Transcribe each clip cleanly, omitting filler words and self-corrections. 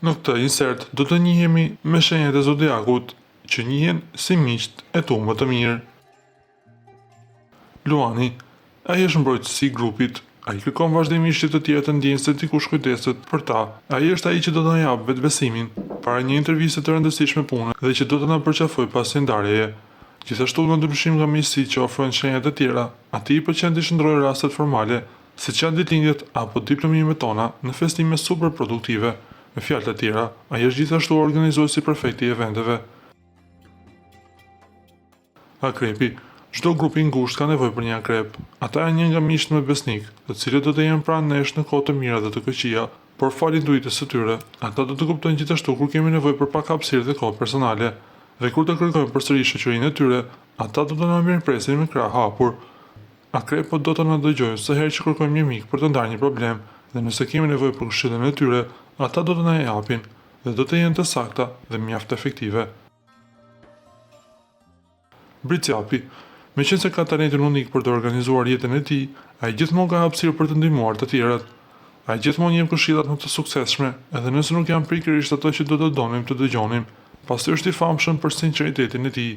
Në këtë insert do të njihemi me shenjat e zodiakut që njihen si miqt e tu më të mirë. Luani, ai është mbrojtësi i grupit, ai kërkon vazhdimisht që të tjerë të ndjejnë se dikush kujdeset për ta. Ai është ai që do të na japë vetbesimin para një interviste të rëndësishme pune dhe që do të na përqafojë pas së ndarjeje. Gjithashtu në ndryshim nga miqësitë që ofrojnë shenja të tjera, atij i pëlqen të shndrojë rastet formale, siç janë ditëlindjet apo diplomimet tona në festime super produktive. Me fjalë të tjera, ai është gjithashtu organizuesi perfekt i eventeve. Akrepi. Çdo grup i ngushtë ka nevojë për një akrep. Ata janë një nga miqtë më besnik, të cilët do të jenë pranë nesh në kohë të mira dhe të këqija, por fal intuitës së tyre, ata do të kuptojnë gjithashtu kur kemi nevojë për pak hapësirë dhe kohë personale. Dhe kur të kërkojmë përsëri shoqërinë e tyre, ata do të na mirëpresin me krah hapur. Akrepët do të na dëgjojnë së herë që kërkojmë një mik për të ndarë një problem, dhe nëse kemi nevojë për këshillin e tyre, ata do të na japin dhe do të jenë të sakta dhe mjaft efektive. Briciapi. Meqense ka talentin unik për të organizuar jetën e tij, ai gjithmonë ka hapësirë për të ndihmuar të tjerat. Ai gjithmonë jep këshillat më të suksesshme, edhe nëse nuk janë pikërisht ato që do të donim të dëgjonim. Pasi është i famshëm për sinqeritetin e tij.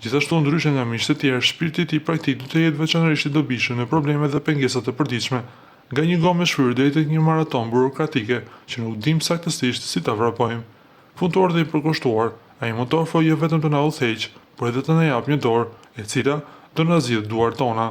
Gjithashtu ndryshe nga miqtë e tjerë, shpirti i tij praktik do të jetë veçanërisht i dobishëm në probleme dhe pengesat e përditshme. Nga një gomë e shfryrë deri tek një maraton burokratike që nuk dim saktësisht si ta vrapojmë. Punëtor dhe i përkushtuar, ai mund të ofrojë jo vetëm të na udhëheqë, por edhe të na japë një dorë, e cila do na zgjidhë duart tona.